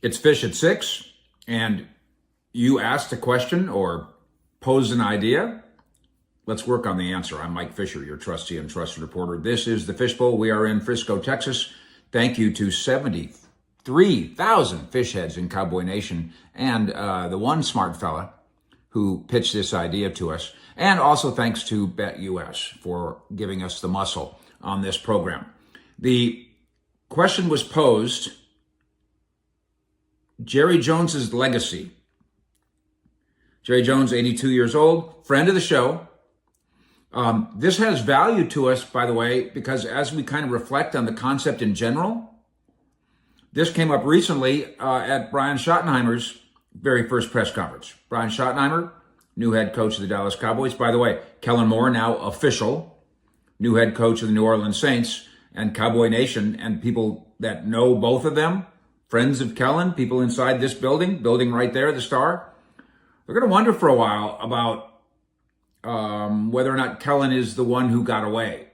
It's Fish at 6, and you asked a question or posed an idea. Let's work on the answer. I'm Mike Fisher, your trustee and trusted reporter. This is the Fishbowl. We are in Frisco, Texas. Thank you to 73,000 fish heads in Cowboy Nation and the one smart fella who pitched this idea to us. And also thanks to BetUS for giving us the muscle on this program. The question was posed, Jerry Jones's legacy. Jerry Jones, 82 years old, friend of the show. This has value to us, by the way, because as we kind of reflect on the concept in general, this came up recently at Brian Schottenheimer's very first press conference. Brian Schottenheimer, new head coach of the Dallas Cowboys. By the way, Kellen Moore, now official, new head coach of the New Orleans Saints, and Cowboy Nation, and people that know both of them, friends of Kellen, people inside this building right there, the Star, they're going to wonder for a while about whether or not Kellen is the one who got away.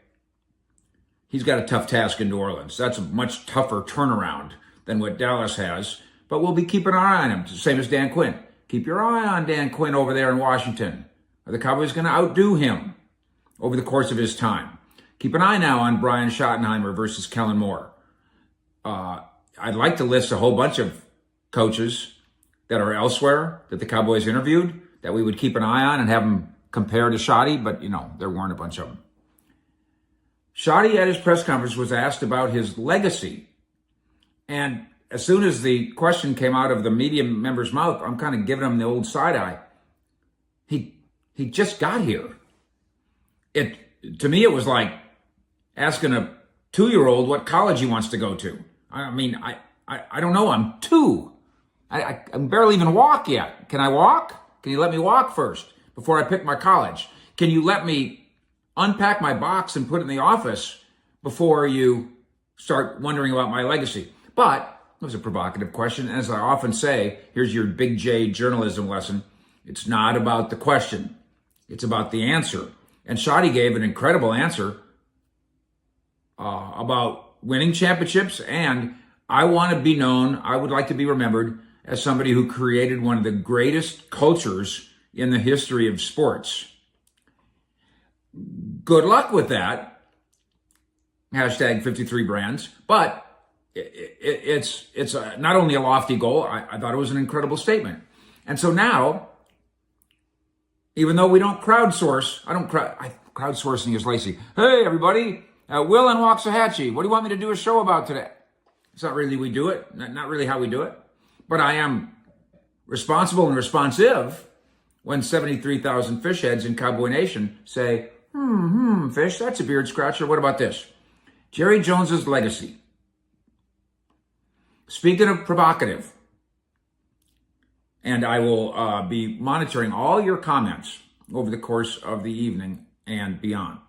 He's got a tough task in New Orleans. That's a much tougher turnaround than what Dallas has, but we'll be keeping our eye on him, same as Dan Quinn. Keep your eye on Dan Quinn over there in Washington. Are the Cowboys going to outdo him over the course of his time? Keep an eye now on Brian Schottenheimer versus Kellen Moore. I'd like to list a whole bunch of coaches that are elsewhere that the Cowboys interviewed that we would keep an eye on and have them compare to Schotty, but, there weren't a bunch of them. Schotty at his press conference was asked about his legacy. And as soon as the question came out of the media member's mouth, I'm kind of giving him the old side eye. He just got here. To me, it was like asking a 2-year-old what college he wants to go to. I mean, I don't know. I'm 2. I can barely even walk yet. Can I walk? Can you let me walk first before I pick my college? Can you let me unpack my box and put it in the office before you start wondering about my legacy? But it was a provocative question. As I often say, here's your big J journalism lesson. It's not about the question. It's about the answer. And Schotty gave an incredible answer about winning championships. And I want to be known, I would like to be remembered as somebody who created one of the greatest cultures in the history of sports. Good luck with that. Hashtag 53 brands. But it's not only a lofty goal, I thought it was an incredible statement. And so now, even though we don't crowdsource, crowdsourcing is lazy. Hey, everybody, Will in Waxahachie, what do you want me to do a show about today? It's not really we do it, not really how we do it. But I am responsible and responsive when 73,000 fish heads in Cowboy Nation say, Fish, that's a beard scratcher. What about this? Jerry Jones's legacy. Speaking of provocative, and I will be monitoring all your comments over the course of the evening and beyond.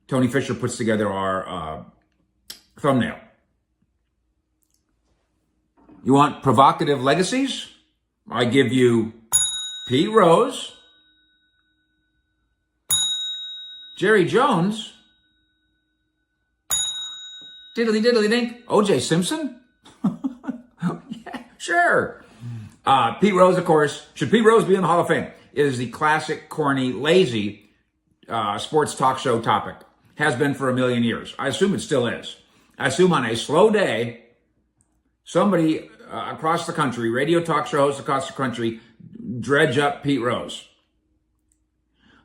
Tony Fisher puts together our thumbnail. You want provocative legacies? I give you Pete Rose, Jerry Jones, diddly diddly dink, O.J. Simpson? Yeah, sure. Pete Rose, of course. Should Pete Rose be in the Hall of Fame? It is the classic, corny, lazy sports talk show topic. Has been for a million years. I assume it still is. I assume on a slow day, somebody across the country, radio talk show hosts across the country, dredge up Pete Rose.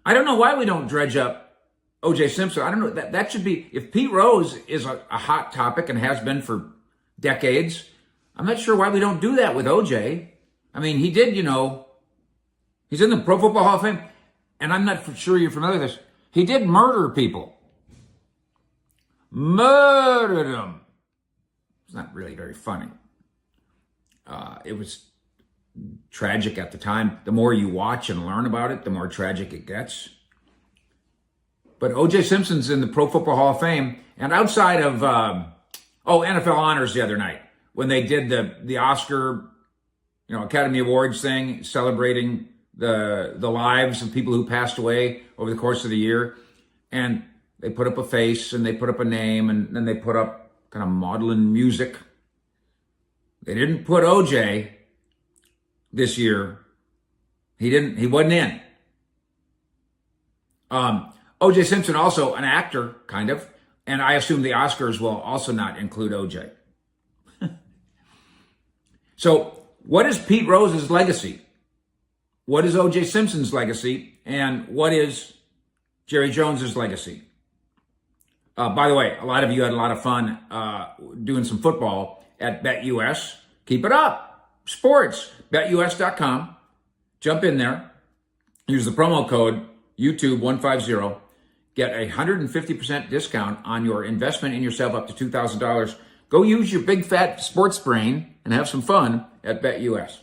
I don't know why we don't dredge up O.J. Simpson. I don't know. That should be, if Pete Rose is a hot topic and has been for decades, I'm not sure why we don't do that with O.J. I mean, he did, he's in the Pro Football Hall of Fame, and I'm not sure you're familiar with this. He did murder people. Murdered them. It's not really very funny. It was tragic at the time. The more you watch and learn about it, the more tragic it gets. But O.J. Simpson's in the Pro Football Hall of Fame, and outside of NFL honors the other night when they did the Oscar, Academy Awards thing, celebrating the lives of people who passed away over the course of the year, and they put up a face and they put up a name and then they put up kind of maudlin music They didn't put OJ this year. He wasn't in. OJ Simpson, also an actor, kind of, and I assume the Oscars will also not include OJ. So, what is Pete Rose's legacy? What is OJ Simpson's legacy? And what is Jerry Jones's legacy? By the way, a lot of you had a lot of fun doing some football at BetUS. Keep it up. Sports. BetUS.com. Jump in there. Use the promo code YouTube150. Get a 150% discount on your investment in yourself up to $2,000. Go use your big fat sports brain and have some fun at BetUS.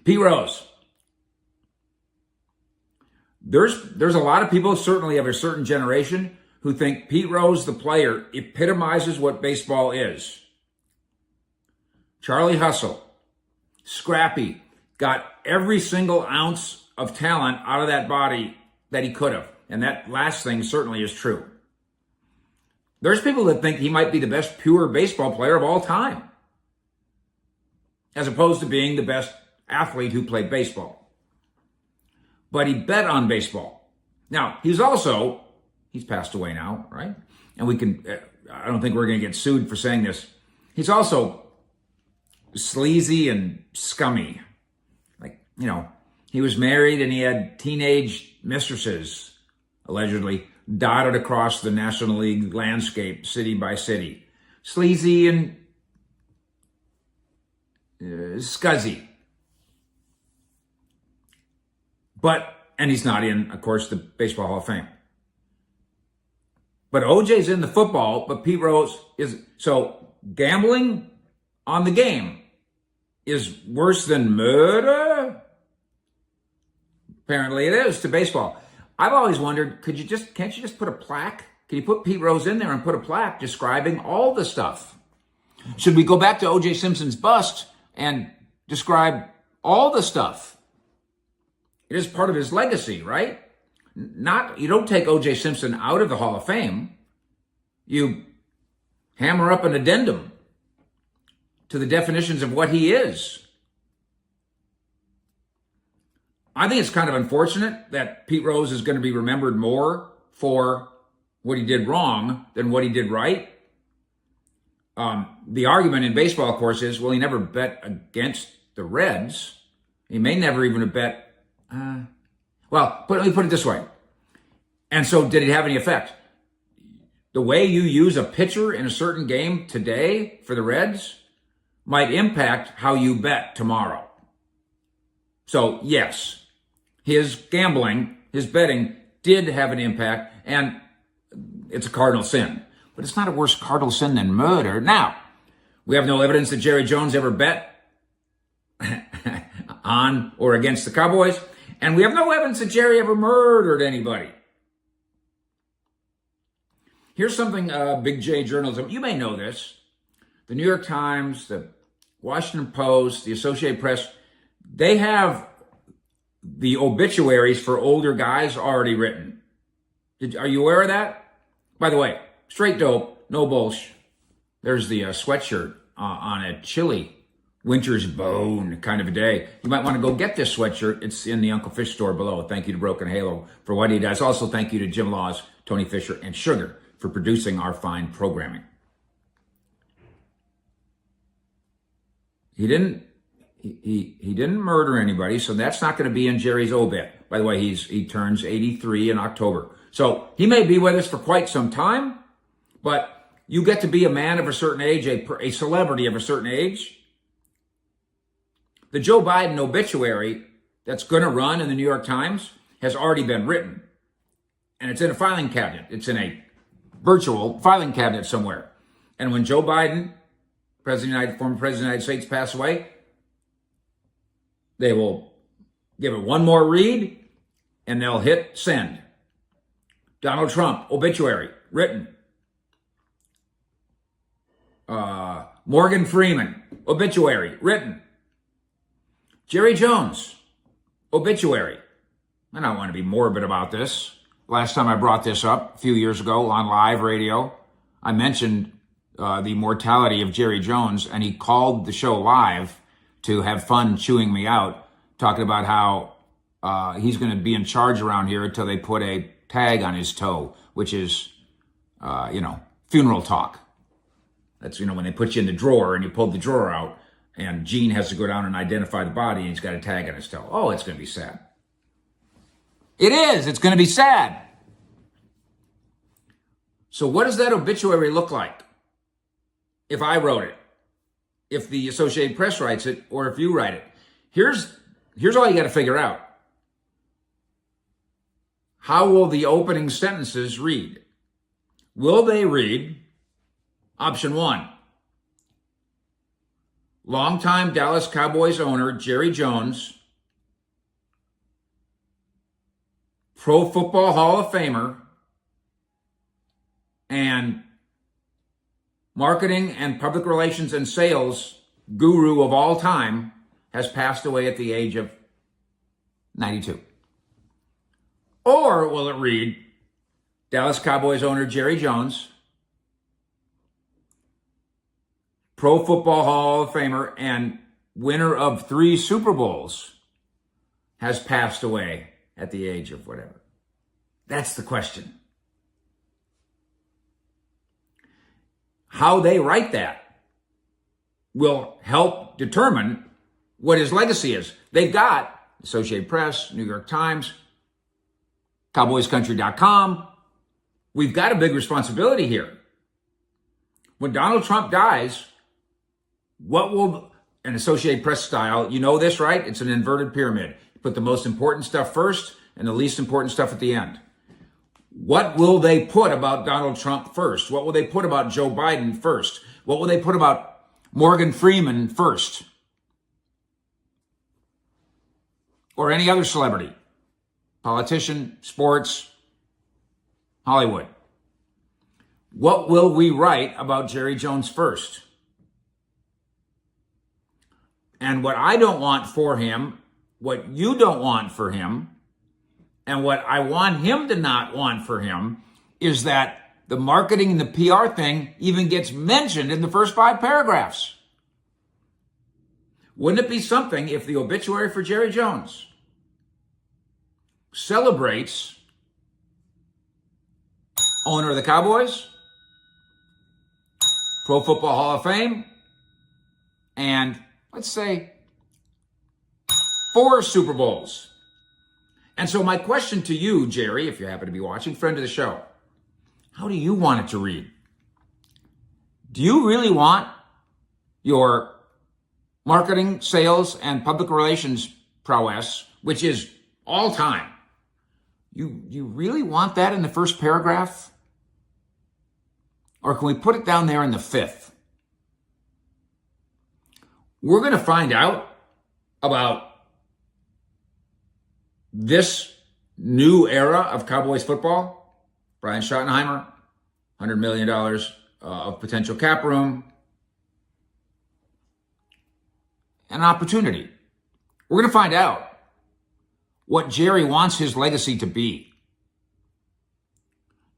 Pete Rose. There's a lot of people, certainly of a certain generation, who think Pete Rose, the player, epitomizes what baseball is. Charlie Hustle, scrappy, got every single ounce of talent out of that body that he could have. And that last thing certainly is true. There's people that think he might be the best pure baseball player of all time, as opposed to being the best athlete who played baseball. But he bet on baseball. Now, he's passed away now, right? And I don't think we're going to get sued for saying this. He's also sleazy and scummy. He was married and he had teenage mistresses, allegedly, dotted across the National League landscape, city by city. Sleazy and scuzzy. And he's not in, of course, the Baseball Hall of Fame. But OJ's in the football, but Pete Rose is. So gambling on the game is worse than murder? Apparently it is to baseball. I've always wondered, can't you just put a plaque? Can you put Pete Rose in there and put a plaque describing all the stuff? Should we go back to OJ Simpson's bust and describe all the stuff? It is part of his legacy, right? You don't take OJ Simpson out of the Hall of Fame. You hammer up an addendum to the definitions of what he is. I think it's kind of unfortunate that Pete Rose is going to be remembered more for what he did wrong than what he did right. The argument in baseball, of course, is, well, he never bet against the Reds. He may never even have bet. Let me put it this way. And so did it have any effect? The way you use a pitcher in a certain game today for the Reds might impact how you bet tomorrow. So yes, his gambling, his betting did have an impact, and it's a cardinal sin. But it's not a worse cardinal sin than murder. Now, we have no evidence that Jerry Jones ever bet on or against the Cowboys, and we have no evidence that Jerry ever murdered anybody. Here's something Big J journalism, you may know this. The New York Times, the Washington Post, the Associated Press, they have the obituaries for older guys already written. Are you aware of that? By the way, straight dope, no BULLSH. There's the sweatshirt on a chilly winter's bone kind of a day. You might want to go get this sweatshirt. It's in the Uncle Fish store below. Thank you to Broken Halo for what he does. Also, thank you to Jim Laws, Tony Fisher, and Sugar for producing our fine programming. He didn't murder anybody, so that's not going to be in Jerry's obit. By the way, he turns 83 in October. So he may be with us for quite some time, but you get to be a man of a certain age, a celebrity of a certain age. The Joe Biden obituary that's going to run in the New York Times has already been written, and it's in a filing cabinet. It's in a virtual filing cabinet somewhere. And when Joe Biden, former President of the United States, pass away, they will give it one more read, and they'll hit send. Donald Trump, obituary, written. Morgan Freeman, obituary, written. Jerry Jones, obituary. And I don't want to be morbid about this. Last time I brought this up, a few years ago on live radio, I mentioned the mortality of Jerry Jones, and he called the show live to have fun chewing me out, talking about how he's going to be in charge around here until they put a tag on his toe, which is, funeral talk. That's, when they put you in the drawer and you pull the drawer out and Gene has to go down and identify the body and he's got a tag on his toe. Oh, it's going to be sad. It is. It's going to be sad. So what does that obituary look like? If I wrote it, if the Associated Press writes it, or if you write it, here's all you got to figure out. How will the opening sentences read? Will they read, option 1, longtime Dallas Cowboys owner Jerry Jones, Pro Football Hall of Famer, and marketing and public relations and sales guru of all time, has passed away at the age of 92? Or will it read, Dallas Cowboys owner Jerry Jones, Pro Football Hall of Famer and winner of 3 Super Bowls, has passed away at the age of whatever? That's the question. How they write that will help determine what his legacy is. They've got Associated Press, New York Times, CowboysCountry.com. We've got a big responsibility here. When Donald Trump dies, what will an Associated Press style, you know this, right? It's an inverted pyramid. You put the most important stuff first and the least important stuff at the end. What will they put about Donald Trump first? What will they put about Joe Biden first? What will they put about Morgan Freeman first? Or any other celebrity, politician, sports, Hollywood. What will we write about Jerry Jones first? And what I don't want for him, what you don't want for him, and what I want him to not want for him, is that the marketing and the PR thing even gets mentioned in the first 5 paragraphs. Wouldn't it be something if the obituary for Jerry Jones celebrates owner of the Cowboys, Pro Football Hall of Fame, and let's say 4 Super Bowls? And so my question to you, Jerry, if you happen to be watching, friend of the show, how do you want it to read? Do you really want your marketing, sales, and public relations prowess, which is all time, you really want that in the first paragraph? Or can we put it down there in the 5th? We're going to find out about this new era of Cowboys football. Brian Schottenheimer, $100 million of potential cap room, an opportunity. We're going to find out what Jerry wants his legacy to be.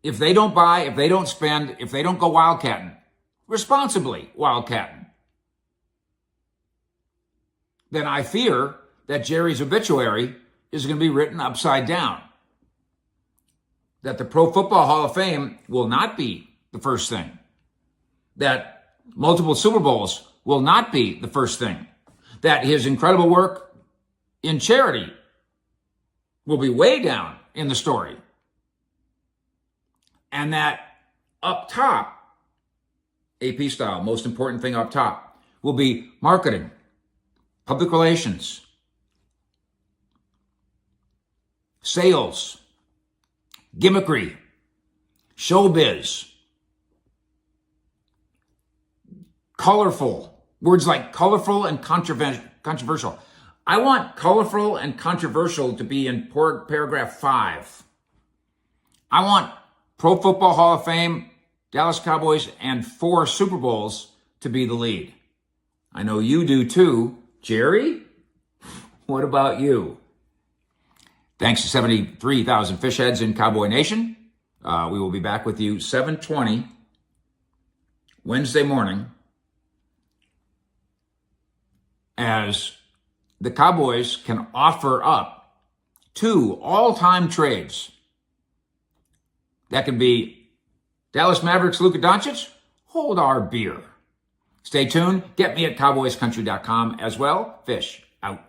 If they don't buy, if they don't spend, if they don't go wildcatting, responsibly wildcatting, then I fear that Jerry's obituary is going to be written upside down. That the Pro Football Hall of Fame will not be the first thing. That multiple Super Bowls will not be the first thing. That his incredible work in charity will be way down in the story. And that up top, AP style, most important thing up top, will be marketing, public relations, sales, gimmickry, showbiz, colorful, words like colorful and controversial. I want colorful and controversial to be in paragraph 5. I want Pro Football Hall of Fame, Dallas Cowboys, and 4 Super Bowls to be the lead. I know you do too. Jerry, what about you? Thanks to 73,000 fish heads in Cowboy Nation. We will be back with you 7:20 Wednesday morning as the Cowboys can offer up 2 all-time trades. That could be Dallas Mavericks, Luka Doncic. Hold our beer. Stay tuned. Get me at cowboyscountry.com as well. Fish out.